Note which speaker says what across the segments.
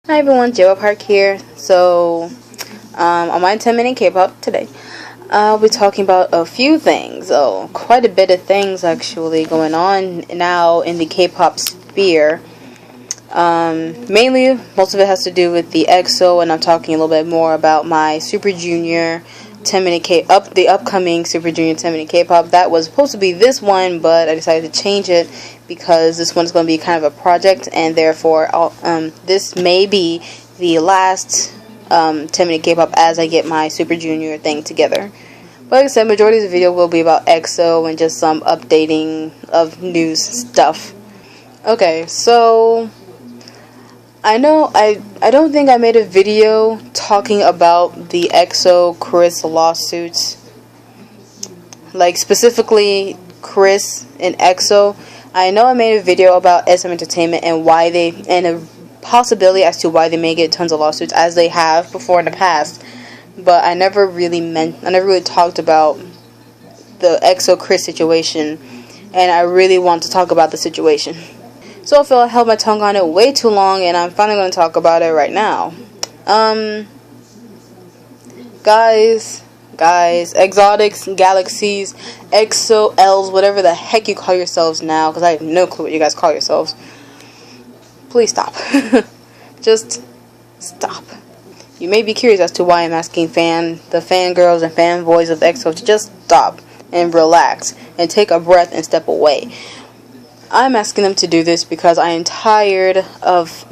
Speaker 1: Hi everyone, Joa Park here. So, on my 10-minute K-pop today, I'll be talking about a few things. Oh, quite a bit of things actually going on now in the K-pop sphere. Mainly, most of it has to do with the EXO, and I'm talking a little bit more about my Super Junior 10-minute the upcoming Super Junior 10-minute K-pop. That was supposed to be this one, but I decided to change it because this one's going to be kind of a project, and therefore this may be the last 10-minute K-pop as I get my Super Junior thing together. But like I said, majority of the video will be about EXO and just some updating of news stuff. Okay, so I don't think I made a video talking about the EXO Chris lawsuits, like specifically Chris and EXO. I know I made a video about SM Entertainment and a possibility as to why they may get tons of lawsuits, as they have before in the past. But I never really talked about the EXO Chris situation, and I really want to talk about the situation. So I feel I held my tongue on it way too long, and I'm finally going to talk about it right now. Guys, exotics, galaxies, EXO-Ls, whatever the heck you call yourselves now, because I have no clue what you guys call yourselves. Please stop. Just stop. You may be curious as to why I'm asking the fangirls and fanboys of EXO to just stop and relax and take a breath and step away. I'm asking them to do this because I am tired of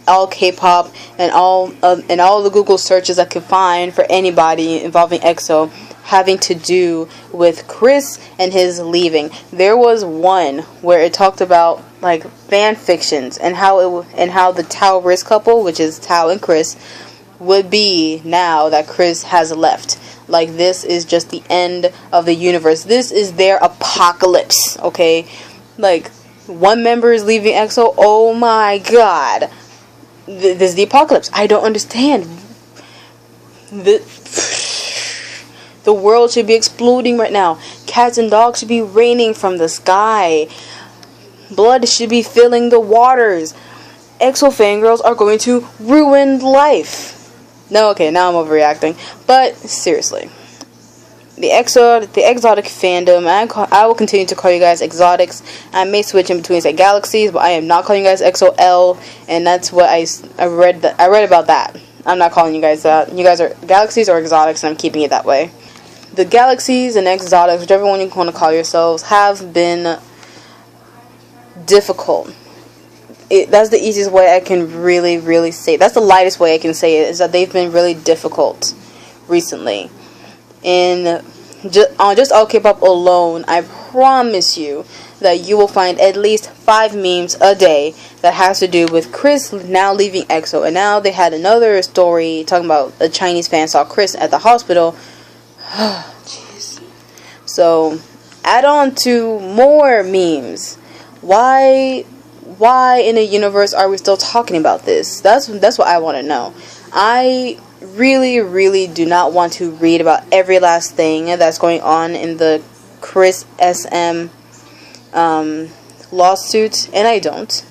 Speaker 1: all K-pop and all the Google searches I could find for anybody involving EXO having to do with Chris and his leaving. There was one where it talked about like fan fictions and how the Tao Riz couple, which is Tao and Chris, would be now that Chris has left. Like, this is just the end of the universe. This is their apocalypse, okay? Like, one member is leaving EXO. Oh my god. This is the apocalypse. I don't understand. The world should be exploding right now. Cats and dogs should be raining from the sky. Blood should be filling the waters. EXO fangirls are going to ruin life. No, okay, now I'm overreacting. But seriously, the exotic fandom, I will continue to call you guys exotics. I may switch in between, say, galaxies, but I am not calling you guys EXO-L, and that's what I read about that. I'm not calling you guys that. You guys are galaxies or exotics, and I'm keeping it that way. The galaxies and exotics, whichever one you want to call yourselves, have been difficult. That's the easiest way I can really say. That's the lightest way I can say it, is that they've been really difficult recently. On just all K-pop alone, I promise you that you will find at least 5 memes a day that has to do with Chris now leaving EXO. And now they had another story talking about a Chinese fan saw Chris at the hospital. Jeez. So, add on to more memes. Why in the universe are we still talking about this? That's what I want to know. I really do not want to read about every last thing that's going on in the Chris SM lawsuit, and I don't.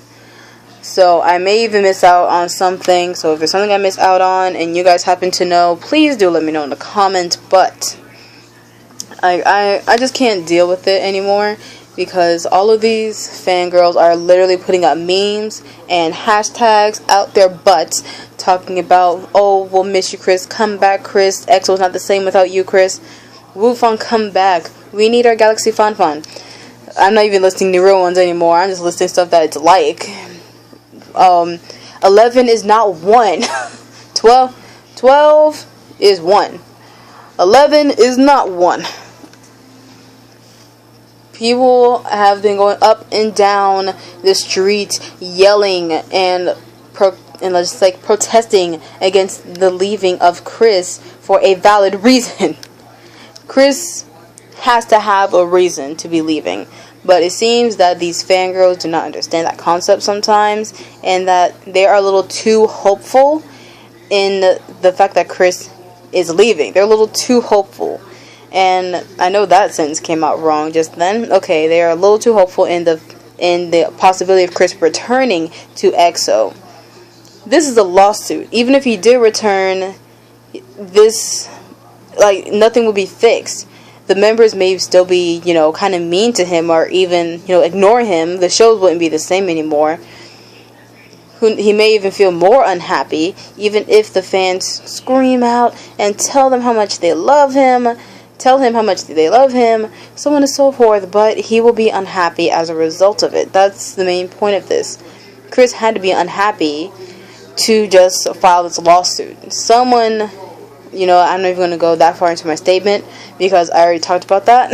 Speaker 1: So I may even miss out on something. So if there's something I miss out on and you guys happen to know, please do let me know in the comments. But I just can't deal with it anymore, because all of these fangirls are literally putting up memes and hashtags out their butts talking about, oh, we'll miss you, Chris. Come back, Chris. EXO's not the same without you, Chris. Wufang, come back. We need our Galaxy Fun. I'm not even listing the real ones anymore. I'm just listing stuff that it's like. 11 is not 1. 12 is 1. 11 is not 1. People have been going up and down the street yelling and just like protesting against the leaving of Chris for a valid reason. Chris has to have a reason to be leaving. But it seems that these fangirls do not understand that concept sometimes, and that they are a little too hopeful in the fact that Chris is leaving. They're a little too hopeful. And I know that sentence came out wrong just then. Okay, they are a little too hopeful in the possibility of Chris returning to EXO. this is a lawsuit. Even if he did return, this, like, nothing would be fixed. The members may still be, you know, kind of mean to him, or even, you know, ignore him. The shows wouldn't be the same anymore. He may even feel more unhappy, even if the fans scream out and tell them how much they love him, tell him how much they love him, so on and so forth, but he will be unhappy as a result of it. That's the main point of this. Chris had to be unhappy to just file this lawsuit. Someone, you know, I'm not even going to go that far into my statement because I already talked about that.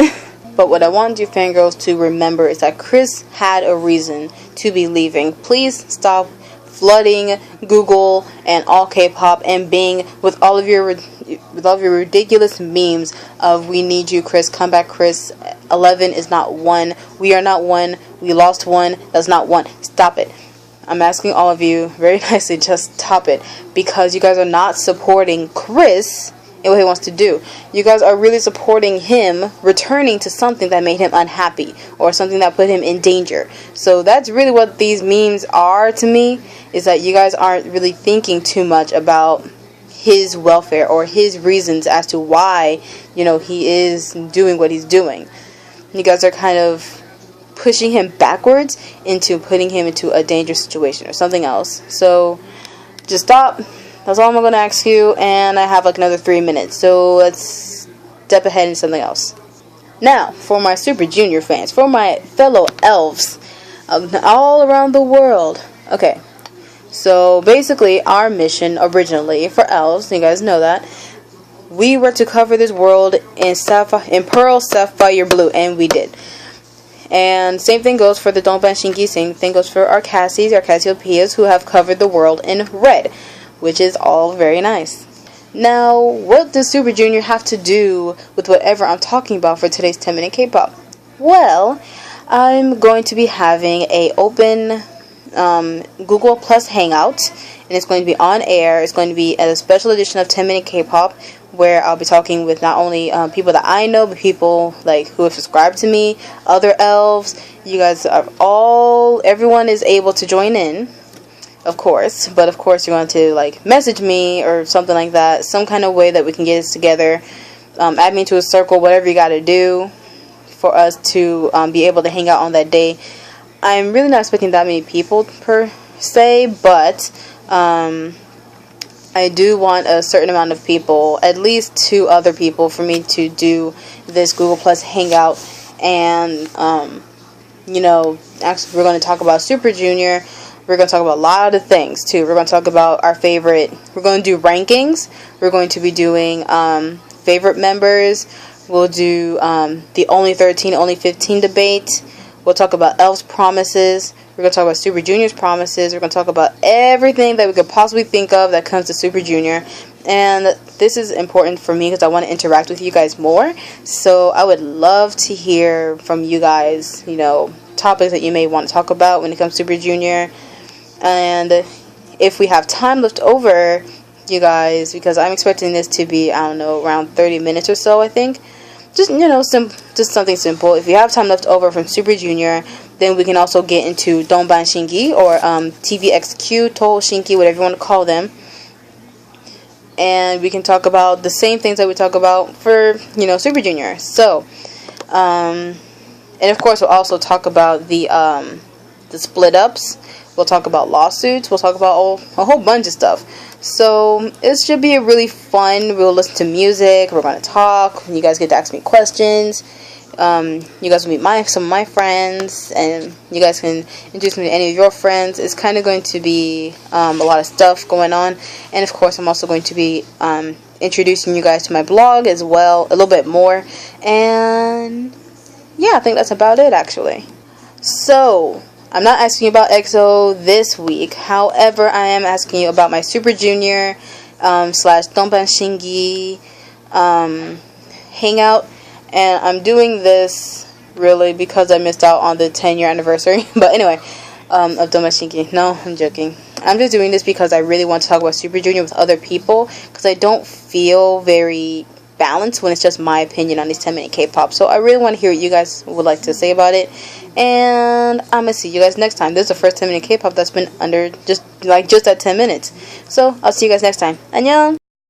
Speaker 1: But what I want you fangirls to remember is that Chris had a reason to be leaving. Please stop flooding Google and all K-pop and Bing with all of your ridiculous memes of "we need you, Chris, come back, Chris, 11 is not 1, we are not 1, we lost 1, that's not 1. Stop it. I'm asking all of you very nicely, just stop it, because you guys are not supporting Chris and what he wants to do. You guys are really supporting him returning to something that made him unhappy, or something that put him in danger. So that's really what these memes are to me, is that you guys aren't really thinking too much about his welfare or his reasons as to why, you know, he is doing what he's doing. You guys are kind of pushing him backwards into putting him into a dangerous situation or something else. So just stop. That's all I'm going to ask you, and I have like another 3 minutes, so let's step ahead into something else. Now, for my Super Junior fans, for my fellow elves all around the world. Okay, so basically our mission originally for elves, you guys know that, we were to cover this world in Pearl, Sapphire, Blue, and we did. And same thing goes for the Donban Shingi, same thing goes for our Cassies, our Cassiopeias, who have covered the world in red, which is all very nice. Now, what does Super Junior have to do with whatever I'm talking about for today's 10-minute K-pop? Well, I'm going to be having a open Google Plus Hangout, and it's going to be on air. It's going to be a special edition of 10-minute K-pop, where I'll be talking with not only people that I know, but people like who have subscribed to me, other elves. You guys are everyone is able to join in, of course, but of course you're going to like message me or something like that, some kind of way that we can get this together. Add me to a circle, whatever you got to do for us to be able to hang out on that day. I'm really not expecting that many people per se, but I do want a certain amount of people, at least 2 other people, for me to do this Google Plus Hangout. And you know, actually we're going to talk about Super Junior. We're going to talk about a lot of things too. We're going to talk about our favorite, we're going to do rankings, we're going to be doing favorite members, we'll do the only 13, only 15 debate, we'll talk about Elf's promises, we're going to talk about Super Junior's promises, we're going to talk about everything that we could possibly think of that comes to Super Junior. And this is important for me because I want to interact with you guys more, so I would love to hear from you guys, you know, topics that you may want to talk about when it comes to Super Junior. And if we have time left over, you guys, because I'm expecting this to be, I don't know, around 30 minutes or so, I think. Just, you know, just something simple. If you have time left over from Super Junior, then we can also get into Donban Shingi or TVXQ, Toho Shinki, whatever you want to call them. And we can talk about the same things that we talk about for, you know, Super Junior. So, and of course we'll also talk about the split ups. We'll talk about lawsuits. We'll talk about a whole bunch of stuff. So it should be a really fun. We'll listen to music. We're going to talk. You guys get to ask me questions. You guys will meet some of my friends, and you guys can introduce me to any of your friends. It's kind of going to be a lot of stuff going on. And of course I'm also going to be introducing you guys to my blog as well, a little bit more. And yeah, I think that's about it actually. So I'm not asking you about EXO this week. However, I am asking you about my Super Junior / Donban Shingi hangout. And I'm doing this really because I missed out on the 10-year anniversary. But anyway, of Donban Shingi. No, I'm joking. I'm just doing this because I really want to talk about Super Junior with other people, because I don't feel very balanced when it's just my opinion on these 10-minute K-pop. So I really want to hear what you guys would like to say about it. And I'm gonna see you guys next time. This is the first 10-minute K-pop that's been under just at 10 minutes. So I'll see you guys next time. Annyeong!